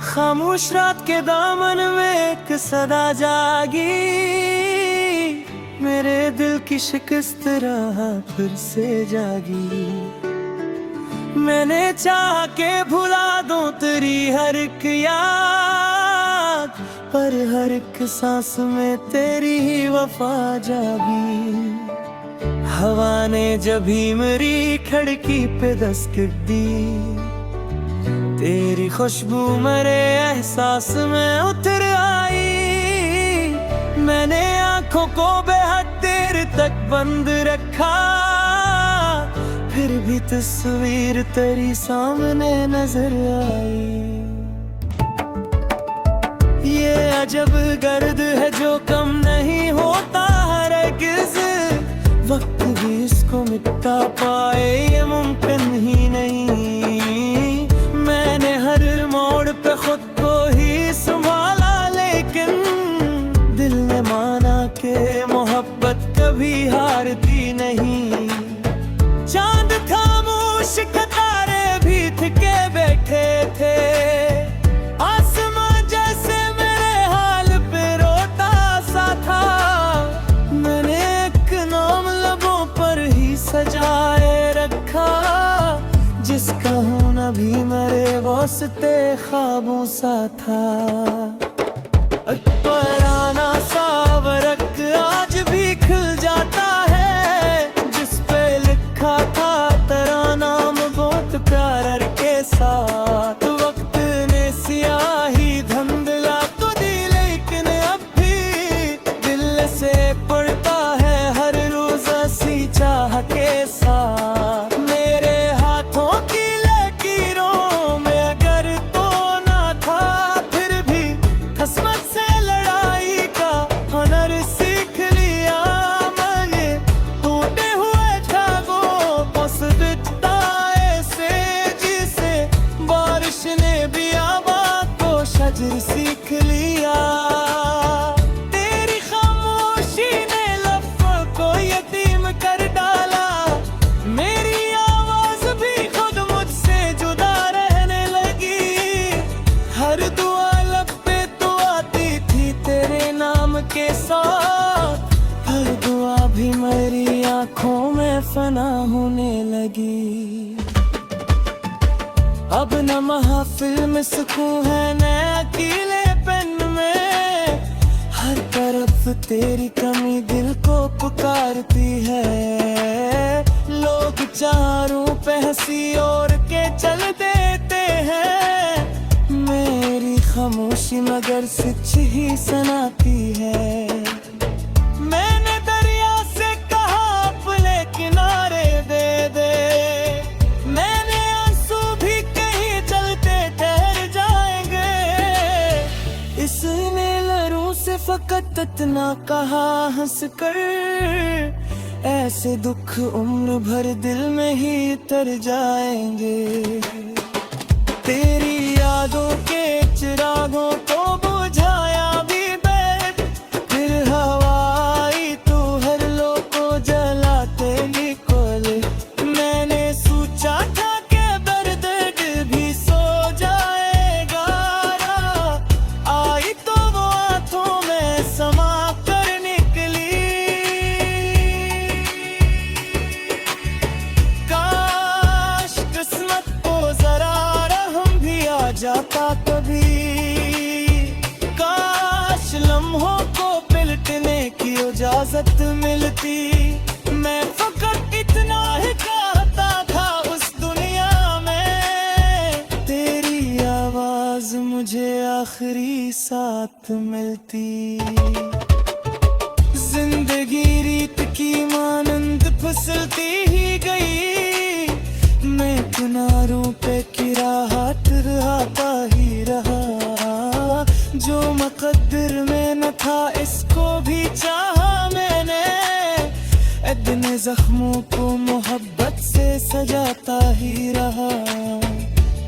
खामोश रात के दामन में एक सदा जागी, मेरे दिल की शिकस्त रहा फिर से जागी। मैंने चाह के भुला दूं तेरी हर एक याद, पर हर एक सांस में तेरी ही वफा जागी। हवा ने जब भी मेरी खिड़की पे दस्तक दी, तेरी खुशबू मेरे एहसास में उतर आई। मैंने आंखों को बेहद देर तक बंद रखा, फिर भी तस्वीर तेरी सामने नजर आई। ये अजब गर्द है जो कम नहीं होता हरगिज़, वक्त भी इसको मिटा पाए ये मुमकिन ही नहीं। मैंने हर मोड़ पे खुद को ही संभाला, लेकिन दिल ने माना कि मोहब्बत कभी हारती नहीं। चांद खामोश तारे भी थके बैठे थे, आसमां जैसे मेरे हाल पे रोता सा था। मैंने एक नाम लबों पर ही सजाए रखा, जिसका होना भी मेरे वास्ते ख्वाबों सा था। पुराना सा वरक आज भी खिल जाता है, जिस पे लिखा था तेरा नाम बहुत प्यार के साथ। वक्त ने सियाही धुंधला तो दी, लेकिन अब भी दिल से पड़ता है हर रोज सी चाह के साथ। मेरे हाथों की लकीरों में अगर तो ना था, फिर भी किस्मत से लड़ाई का हुनर सीख लिया। मैंने टूटे हुए धागों को सजता ऐसे, जिसे बारिश ने भी आबाद को शजर सीख लिया। तेरी खामोशी ने लफ्ज़ों को यतीम कर डाला, मेरी आवाज भी खुद मुझसे जुदा रहने लगी। हर दुआ लब पे तो आती थी तेरे नाम के साथ, हर दुआ भी मेरी आंखों में फना होने लगी। अब न महफिल में सुकून है न अकेले पेन में, हर तरफ तेरी कमी दिल को पुकारती है। लोग चारों पे हंसी और के चल देते हैं, मेरी खामोशी मगर सच ही सुनाती है। मैंने दरिया से कहा अपने किनारे दे दे, मैंने आंसू भी कहीं चलते ठहर जाएंगे। इसने लहरों से फकत इतना कहा हंस कर, ऐसे दुख उम्र भर दिल में ही तर जाएंगे। तेरी यादों के चिरागों को बुझाया भी बैठ, फिर हवा आई तो हर लोग को जलाते निकल। मैंने सोचा था कि दर्द भी सो जाएगा, आई तो वो हाथों में समा कर निकली। काश किस्मत को जरा रहम भी आ जाता कभी, काश लम्हों को पलटने की इजाजत मिलती। मैं फकत इतना ही कहता था उस दुनिया में, तेरी आवाज मुझे आखिरी साथ मिलती। जिंदगी रीत की मानंद फिसलती ही गई, मैं किनारों पे किराहत रहता ही रहा। जो मुकद्दर में न था इसको भी चाहा मैंने, इतने जख्मों को मोहब्बत से सजाता ही रहा।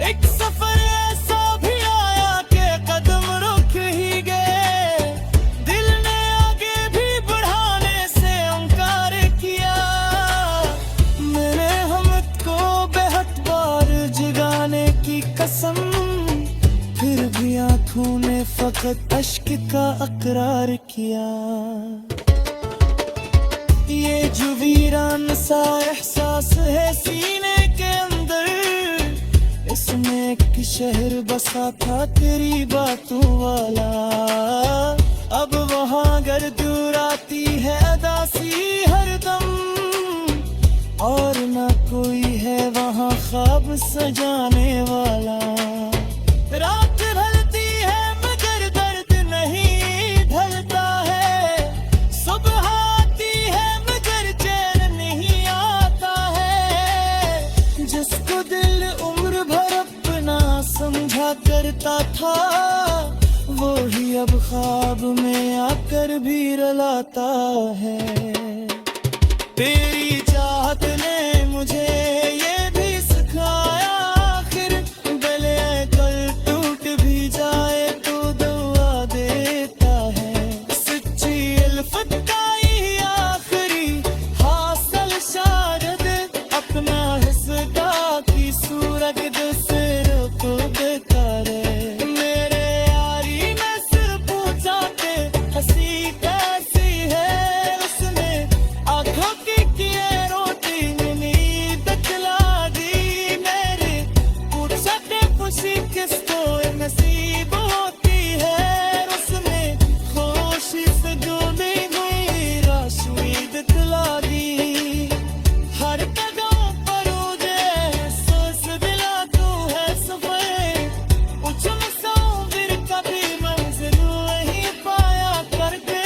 एक सफर ऐसा भी आया कि कदम रुक ही गए, वक्त अश्क का अकरार किया। ये जो वीरान सा एहसास है सीने के अंदर, इसमें एक शहर बसा था तेरी बातों वाला। अब वहाँ घर दूर आती है अदासी हरदम, और ना कोई है वहाँ ख्वाब सजाने वाला। रात ढलती है मगर दर्द नहीं ढलता है, सुबह आती है मगर चैन नहीं आता है। जिसको दिल उम्र भर अपना समझा करता था, वो ही अब ख्वाब में आकर भी रुलाता है। तेरी चाहत ने मुझे ये भी सिखाया, आखिर गले कल टूट भी जाए तो दुआ देता है। सच्ची उल्फत का ही आखिरी हासिल शायद, अपना हिस्सा की सूरत दूसरे को देता रहे। मेरे यारी में सिर पूछा के हंसी कैसी है, उसने आंखों की किए रोटी नींद दिला दी। मेरे पूछा के खुशी किसको नसीब होती है, उसने खुशी से डूबी हुई राशि दिला दी। हर कदम पर मुझे एहसास दिला तू है सफर, उछल सौंदर्य कभी मंजिल वही पाया करते।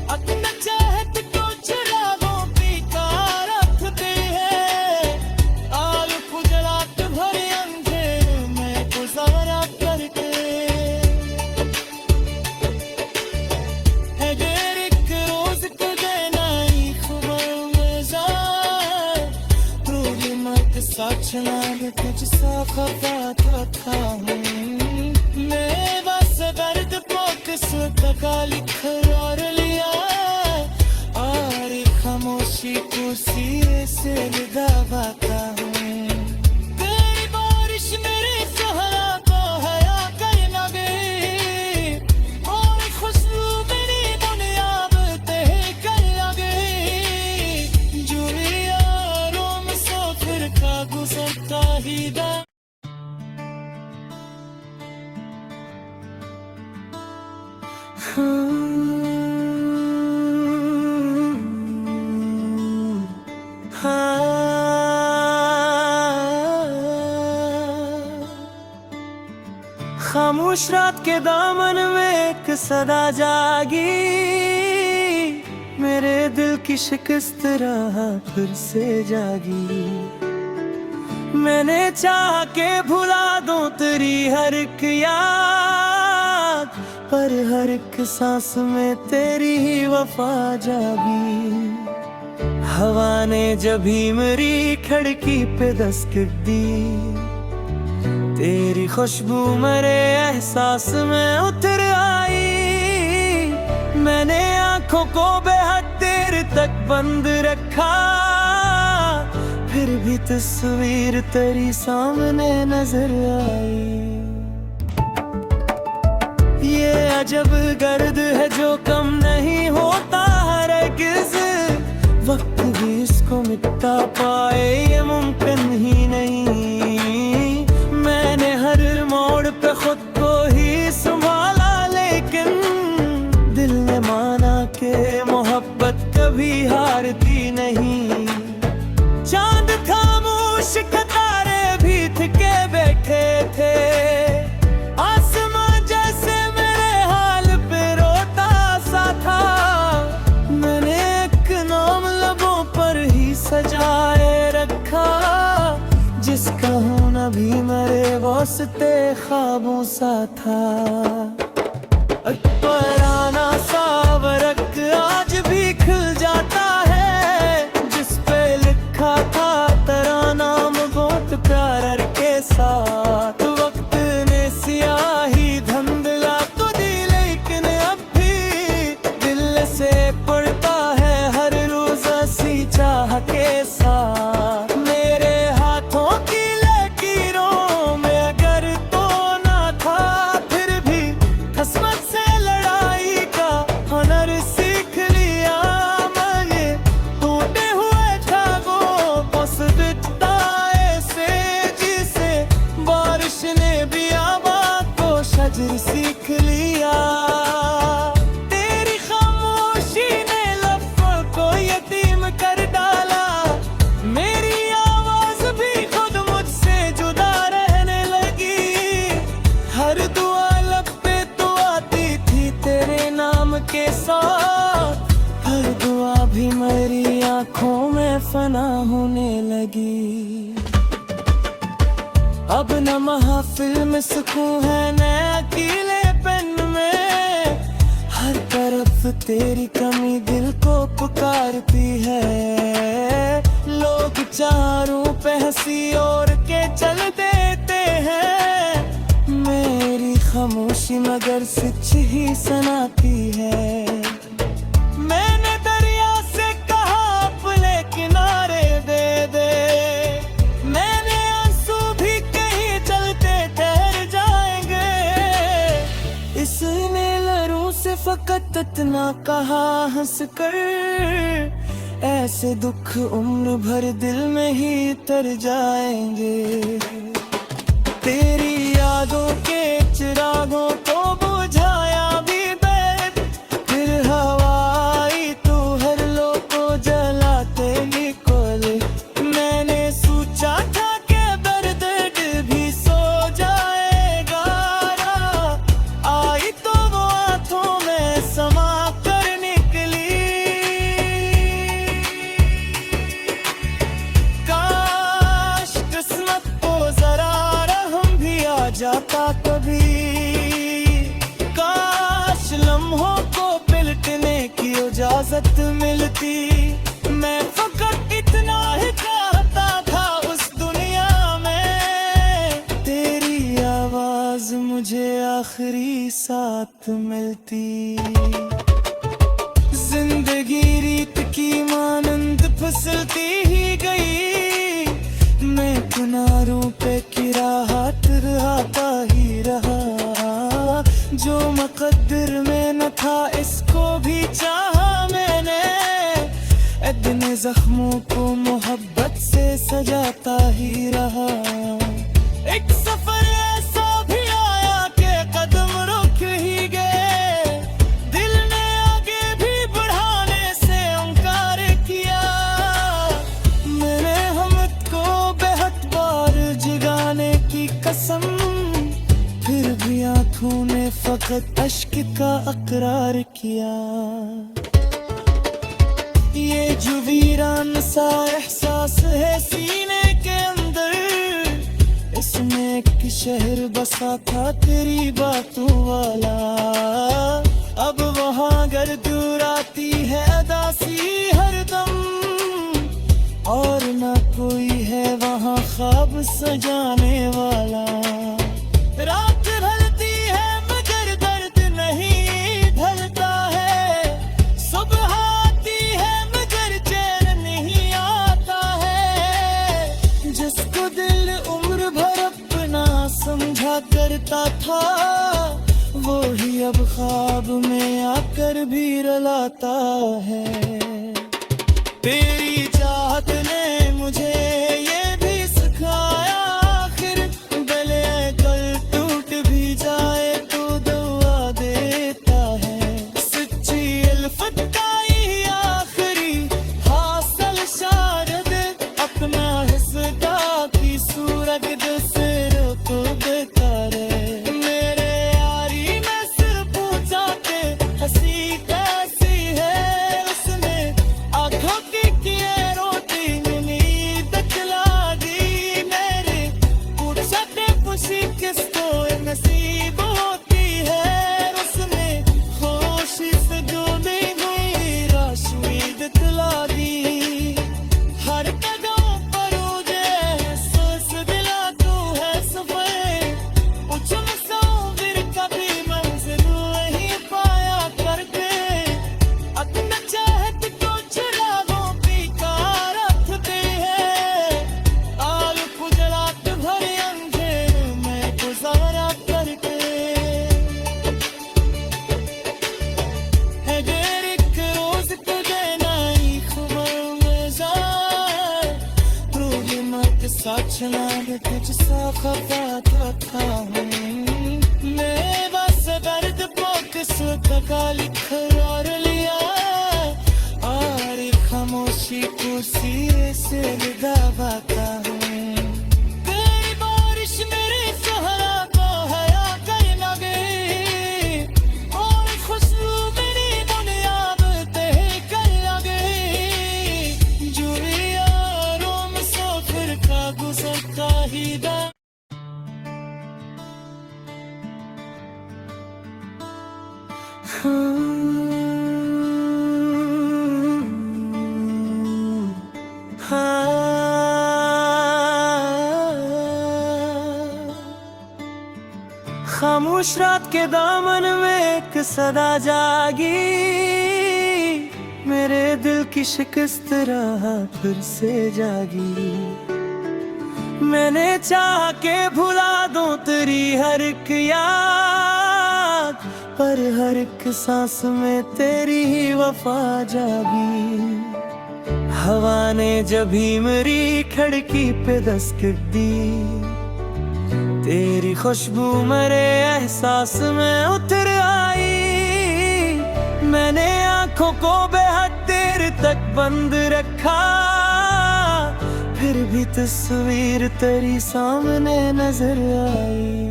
अपना चाहत को चुरावों बेकार रखते हैं, आग खुजलाहट भरे अंधेरे में गुजारा करके। अगर एक रोज तुझे नई खबर मिल जाए, तो ये मत सोचना कि तुझसा खफा था मैं। बस दर्द को किस्मत का लिख और लिया, और खामोशी को सिरे से दबाता हूँ। तेरी बारिश मेरे सहरा को हया कर लगे, और खुशबू मेरी दुनिया में तह कर लगे। जो यारों मुसाफिर का गुजरता ही दा। खामोश रात के दामन में एक सदा जागी, मेरे दिल की शिकस्त रहा फिर से जागी। मैंने चाह के भुला दूं तेरी हर एक याद, पर हर एक सांस में तेरी ही वफा जागी। हवा ने जब भी मेरी खिड़की पे दस्तक दी, तेरी खुशबू मेरे एहसास में उतर आई। मैंने आंखों को बेहद देर तक बंद रखा, फिर भी तस्वीर तेरी सामने नजर आई। ये अजब गर्द है जो कम नहीं होता हरगिज़, वक्त भी इसको मिटा पाए ये मुमकिन ही नहीं। मैंने हर मोड़ पे खुद को ही संभाला, लेकिन दिल ने माना कि मोहब्बत कभी हारती नहीं। चांद खामोश कतारे भी थके बैठे थे, आसमां जैसे मेरे हाल पे रोता सा था। मैंने एक नाम लबों पर ही सजाए रखा, जिसका होना भी मेरे वास्ते ख्वाबों सा था। पुराना सा वरक आज भी खिल जाता है, जिस पे लिखा था तेरा नाम बहुत प्यार के साथ। वक्त ने सियाही धुंधला तो दी, लेकिन अब भी दिल से पड़ता है हर रोज सी चाह के साथ। मेरे हाथों की लकीरों में अगर तो ना था, फिर भी नजर सीख लिया। तेरी खामोशी ने लफ्ज़ों को यतीम कर डाला। मेरी आवाज भी खुद मुझसे जुदा रहने लगी। हर दुआ लब पे तो आती थी तेरे नाम के साथ, हर दुआ भी मेरी आंखों में फना होने लगी। अब न महफिल में सुकून है न अकेलेपन में, हर तरफ तेरी कमी दिल को पुकारती है। लोग चारों पे हंसी और के चल देते हैं, मेरी खामोशी मगर सच ही सुनाती है। मैंने दरिया से कहा अपने किनारे दे दे, मैंने आंसू भी कहीं चलते ठहर जाएंगे। इसने लहरों से फकत इतना कहा हंस कर, ऐसे दुख उम्र भर दिल में ही तर जाएंगे। तेरी यादों के चिरागों को बुझाया भी बैठ, फिर हवाई तू हर लो को जलाते निकल। मैंने सोचा था कि दर्द भी सो जाएगा, आई तो वो हाथों में समा कर निकली। काश किस्मत को जरा रहम भी आ जाता कभी, काश लम्हों को पलटने की इजाजत मिलती। मैं फकत इतना ही चाहता था उस दुनिया में, तेरी आवाज मुझे आखिरी साथ मिलती। जिंदगी रीत की मानंद फिसलती ही गई, मैं किनारों पे किराहत रहाता ही रहा। जो मुकद्दर में न था इसको भी चाहा मैंने, इतने जख्मों को मोहब्बत से सजाता ही रहा। एक सफर ऐसा भी आया कि कदम रुक ही गए, दिल ने आगे भी बढ़ाने से इनकार किया। मैंने हमद को बेहद बार जगाने की कसम, फिर भी आंखों ने फकत अश्क का इकरार किया। ये जो वीरान सा एहसास है सीने के अंदर, इसमें एक शहर बसा था तेरी बातों वाला। अब वहाँ घर दूर आती है अदासी हरदम, और ना कोई है वहाँ ख्वाब सजाने वाला। रात ढलती है मगर दर्द नहीं ढलता है, सुबह आती है मगर चैन नहीं आता है। जिसको दिल उम्र भर अपना समझा करता था, वो ही अब ख्वाब में आकर भी रुलाता है। तेरी चाहत ने मुझे ये भी सिखाया, आखिर भले कल टूट भी जाए तो दुआ देता है। सच्ची उल्फत का ही आखिरी हासिल शायद अपना हिस्सा की सूरत दूसरों को बेकारे। मेरे यारी में सिर पूछा के हंसी कैसी है, उसने आंखों की किए रोटी नींद दिला दी। मेरे पूछा के खुशी किसको नसीब होती है, उसने खुशी से जो नहीं हुई राशि दिला दी। हर कदम पर मुझे एहसास दिला तू है सफर, कुछ मुसाफिर कभी मंजिल नहीं पाया करके। अपना चाहत को चिरागों की कार रखते हैं, आग उजलाहट भरे अंधेरे में गुजारा करके। अगर एक रोज तुझे नई खबर मिल जाए, तो ये मत सोचना कि तुझसे खफा था मैं लगा लिखवार लिया और खामोशी को सिरे से दबाता हूँ। तेरी बारिश मेरे सहरा को हया कर लगे और खुशबू मेरी दुनिया में तह कर लगे। जो यारों मुसाफिर का गुजरता ही दा खामोश रात के दामन में एक सदा जागी, मेरे दिल की शिकस्त रहा फिर से जागी। मैंने चाह के भुला दूं तेरी हर एक याद, पर हर एक सांस में तेरी ही वफा जागी। हवा ने जब ही मेरी खिड़की पे दस्तक दी, तेरी खुशबू मेरे एहसास में उतर आई। मैंने आंखों को बेहद देर तक बंद रखा, फिर भी तस्वीर तेरी सामने नजर आई।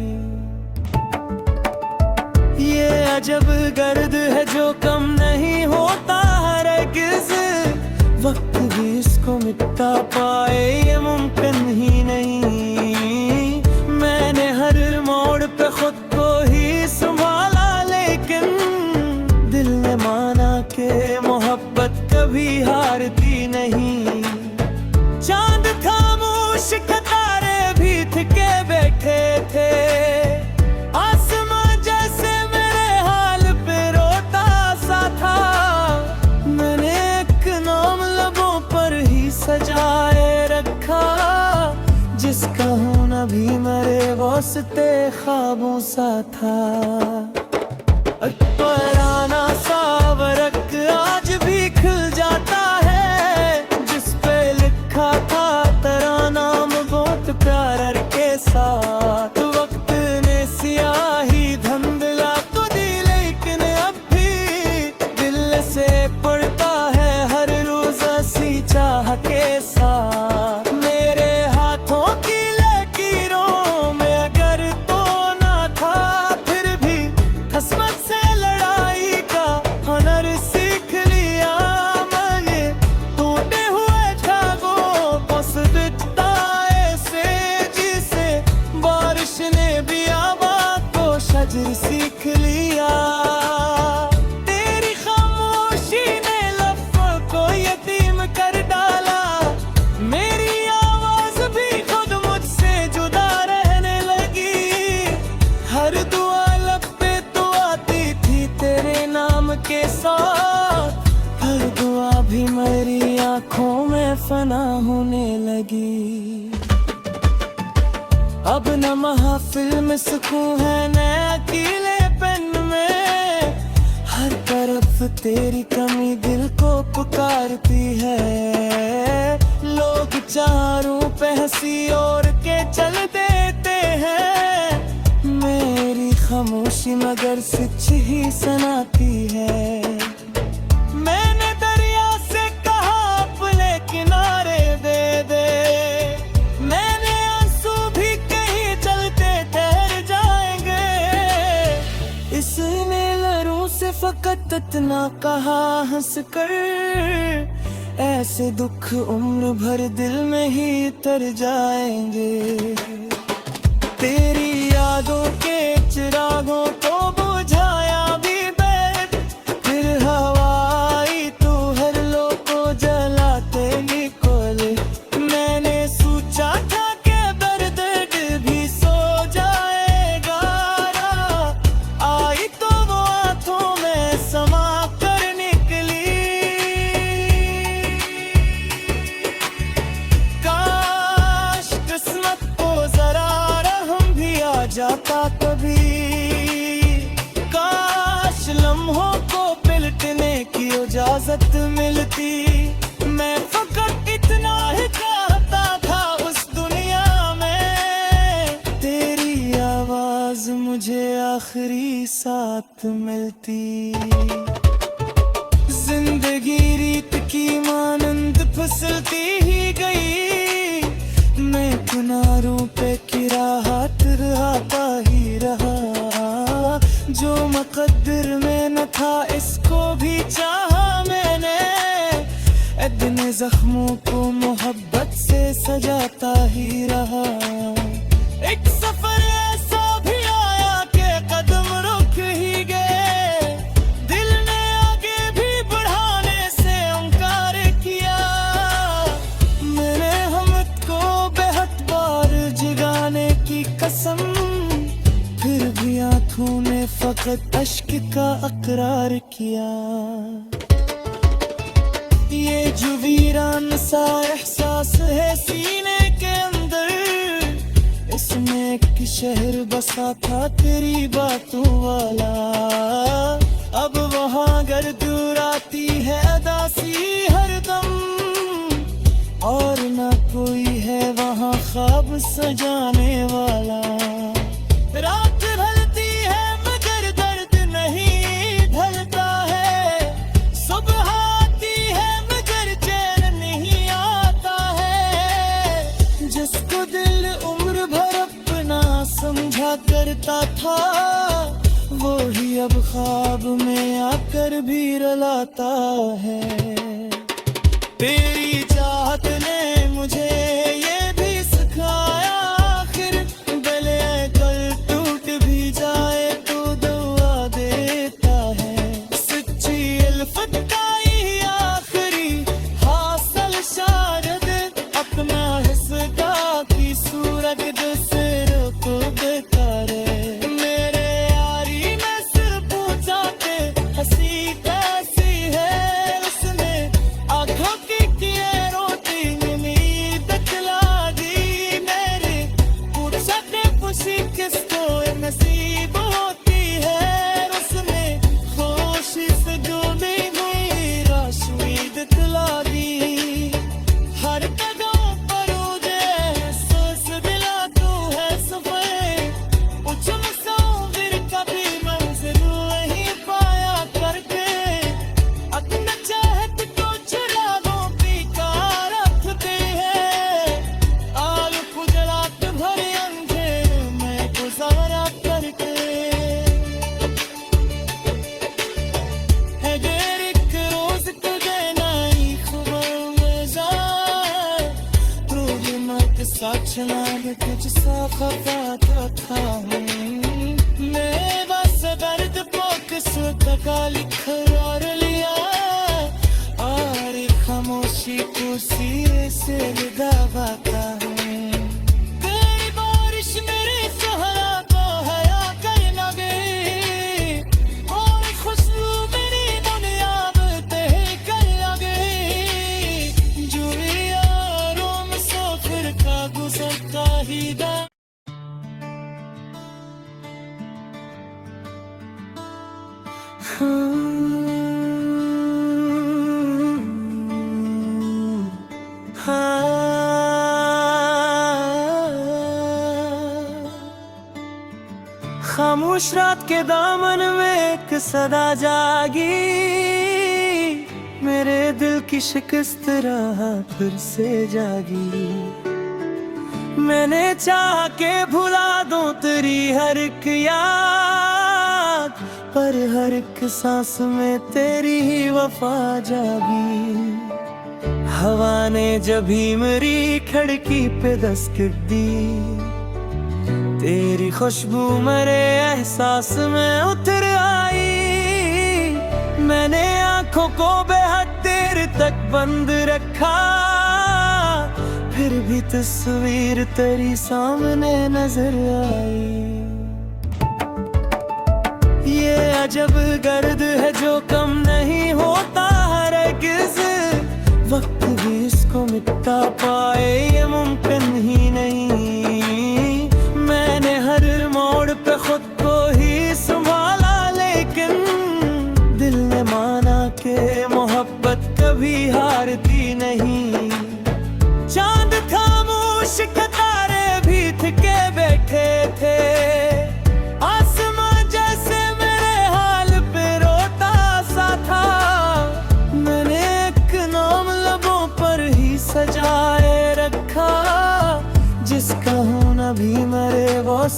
ये अजब गर्द है जो कम नहीं होता हरगिज़, वक्त भी इसको मिटा पाए ये मुमकिन ही नहीं। मैंने हर मोड़ पे खुद को ही संभाला, लेकिन दिल ने माना कि मोहब्बत कभी हारती नहीं। चांद खामोश कतारे भी थके बैठे थे, आसमां जैसे मेरे हाल पे रोता सा था। मैंने एक नाम लबों पर ही सजाए रखा, जिसका होना भी मेरे वास्ते ख्वाबों सा था। पुराना सा वरक आज भी खिल जाता है, जिस पे लिखा था तेरा नाम बहुत प्यार के साथ। वक्त ने सियाही धुंधला तो दी, लेकिन अब भी दिल से पड़ता है हर रोज सी चाह के साथ। सीख लिया तेरी खामोशी ने लफ्ज़ों को यतीम कर डाला। मेरी आवाज भी खुद मुझसे जुदा रहने लगी। हर दुआ लब पे तो आती थी तेरे नाम के साथ, हर दुआ भी मेरी आंखों में फना होने लगी। अब न महफिल में सुकून है न अकेलेपन में, हर तरफ तेरी कमी दिल को पुकारती है। लोग चारों पे हंसी और के चल देते हैं, मेरी खामोशी मगर सच ही सुनाती है। मैंने दरिया से कहा अपने किनारे दे दे, फकत इतना कहा हंस कर, ऐसे दुख उम्र भर दिल में ही तर जाएंगे। तेरी यादों के चिरागों को बुझाया भी बैठ, फिर हवाई तू हर लो को जलाते ही कोले। मैंने सोचा था कि दर्द भी सो जाएगा, आई तो वो हाथों में समा कर निकली। काश किस्मत को जरा रहम भी आ जाता कभी, काश लम्हों को पलटने की इजाजत मिलती। मैं फकत इतना ही चाहता था उस दुनिया में, तेरी आवाज मुझे आखिरी साथ मिलती। जिंदगी रीत की मानंद फिसलती ही गई, मैं किनारों पे किराहत रहा ही रहा। जो मुकद्दर में न था इसको भी चाहा मैंने, इतने जख्मों को मोहब्बत से सजाता ही रहा। एक सफर ऐसा भी आया कि कदम रुक ही गए, दिल ने आगे भी बढ़ाने से इनकार किया। मैंने हमत को बेहद बार जगाने की कसम, फिर भी आंखों ने फकत अश्क का इकरार किया। ये जो वीरान सा एहसास है सीने के अंदर, इसमें एक शहर बसा था तेरी बातों वाला। अब वहाँ घर दूर आती है अदासी हरदम, और न कोई है वहाँ ख्वाब सजाने वाला। रात ढलती है मगर दर्द नहीं ढलता है, सुबह आती है मगर चैन नहीं आता है। जिसको दिल उम्र भर अपना समझा करता था, वो ही अब ख्वाब में आकर भी रुलाता है। तेरी चाहत ने मुझे ये भी सिखाया, आखिर भले कल टूट भी जाए तो दुआ देता है। सच्ची उल्फत का ही आखिरी हासिल शायद, अपना हिस्सा की सूरत दूसरे को बेकारे। मेरे यारी में सिर पूछा के हंसी कैसी है, उसने आंखों की किए रोती नींद दिला दी मेरे। पूछा के खुशी किसको नसीब होती है, उसने खुशी से डूबी हुई रोशनी दिखला दी। हर कदम पर मुझे एहसास दिला तू है सफर, कुछ मुसाफिर कभी मंजिल नहीं पाया करके। अपना चाहत को चुरागों की कार रखते हैं, आग गुजरात भरे अंधेरे में गुजारा करके। अगर एक रोज तुझे नई खबर मिल जाए, तो भी मत सोचना मैं तुझसा खफा था। मैं बस दर्द को किस्मत का लिखवार लिया, और खामोशी को सिरे से दबाता हूँ। तेरी बारिश मेरे सहरा को हया कर न गई, और खुशबू मेरी दुनिया में तह कर न गई। जो यारों मुसाफिर का गुजरता ही दा। खामोश रात के दामन में एक सदा जागी, मेरे दिल की शिकस्त राह फिर से जागी। मैंने चाह के भुला दूं तेरी हर एक याद, पर हर एक सांस में तेरी ही वफा जागी। हवा ने जब भी मेरी खिड़की पे दस्तक दी, तेरी खुशबू मेरे एहसास में उतर आई। मैंने आंखों को बेहद देर तक बंद रखा, फिर भी तस्वीर तेरी सामने नजर आई। ये अजब गर्द है जो कम नहीं होता हरगिज़, वक्त भी इसको मिटा पाए ये मुमकिन ही नहीं। मैंने हर मोड़ पे खुद को ही संभाला, लेकिन दिल ने माना कि मोहब्बत कभी हारती नहीं। चांद खामोश, तारे भी थके बैठे थे, आसमां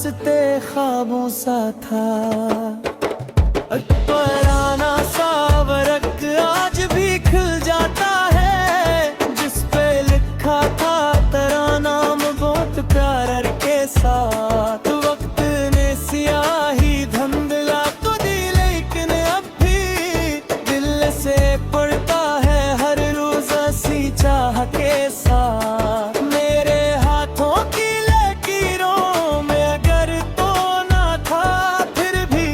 रास्ते ख्वाबों सा था। पुराना सावरक आज भी खिल जाता है, जिस पे लिखा था तेरा नाम बहुत प्यार के साथ। वक्त ने सियाही धुंधला तो दी, लेकिन अब भी दिल से पड़ता है हर रोज सी चाह के साथ। मेरे हाथों की लकीरों में अगर तो ना था, फिर भी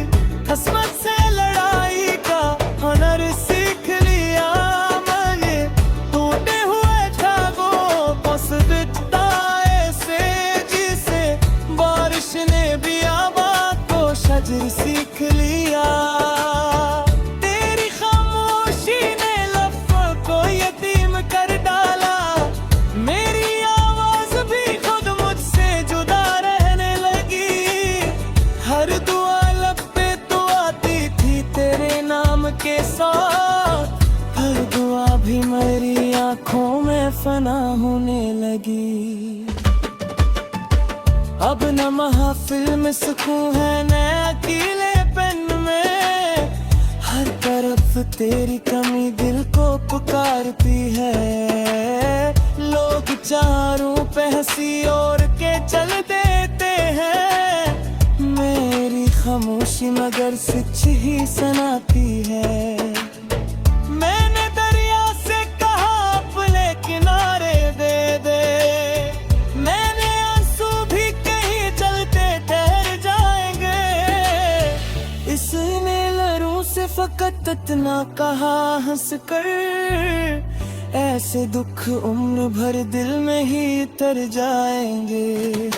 किस्मत से लड़ाई का हुनर सीख लिया मैंने। टूटे हुए धागों को सजता ऐसे जिसे बारिश ने भी आबाद को शजर सीख लिया। तेरी खामोशी ने लफ्ज़ों को यतीम कर डाला, मेरी आवाज भी खुद मुझसे जुदा रहने लगी। हर दुआ लब पे तो आती थी तेरे नाम के साथ, हर दुआ भी मेरी आंखों में फना होने लगी। अब न महफिल में सुकून है न अकेले पेन में, हर तरफ तेरी कमी दिल को पुकारती है। लोग चारों पे हंसी और के चल देते हैं, मेरी खामोशी मगर सच ही सुनाती है। मैंने दरिया से कहा अपने किनारे दे दे, मैंने आंसू भी कहीं चलते ठहर जाएंगे। इसने लहरों से फकत इतना कहा हंस कर, ऐसे दुख उम्र भर दिल में ही तर जाएंगे।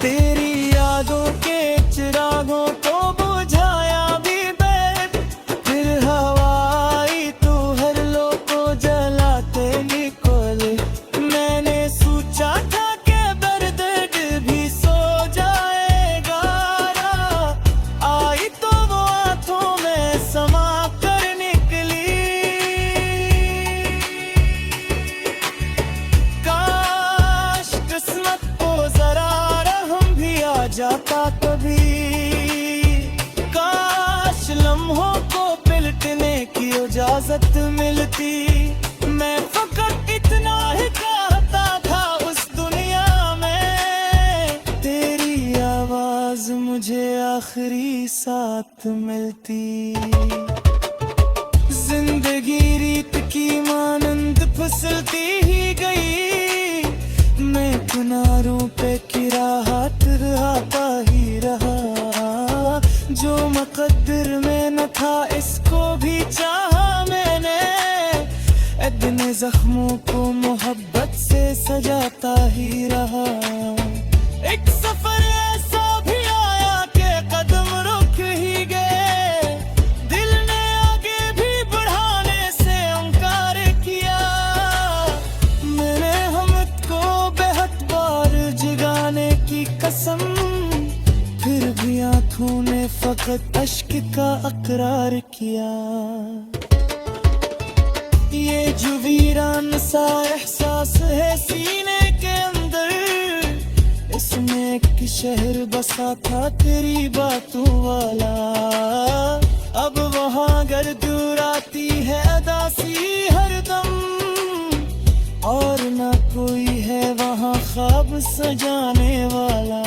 तेरी यादों के चिरागों को बुझाया भी बैठ, फिर हवाई तू हर लोग को जलाते निकले। मैंने सोचा था कि दर्द भी सो जाएगा, आई तो वो आंखों में समा कर निकली। काश किस्मत को जरा रहम भी आ जाता कभी, काश लम्हों को पलटने की इजाजत मिलती। मैं फकत इतना ही चाहता था उस दुनिया में, तेरी आवाज मुझे आखिरी साथ मिलती। जिंदगी रीत की मानंद फिसलती ही गई, मैं किनारों पे किराहत रहा ही रहा। जो मुकद्दर में न था इसको भी चाहा मैंने, इतने जख्मों को मोहब्बत से सजाता ही रहा। एक सफर ऐसा भी आया कि कदम रुक ही गए, दिल ने आगे भी बढ़ाने से इनकार किया। मैंने हमद को बेहद बार जगाने की कसम, फिर भी आंखों ने फकत अश्क का अकरार किया। ये जो वीरान सा एहसास है सीने के अंदर, इसमें एक शहर बसा था तेरी बातों वाला। अब वहाँ घर दूर आती है अदासी हरदम, और ना कोई है वहाँ ख्वाब सजाने वाला।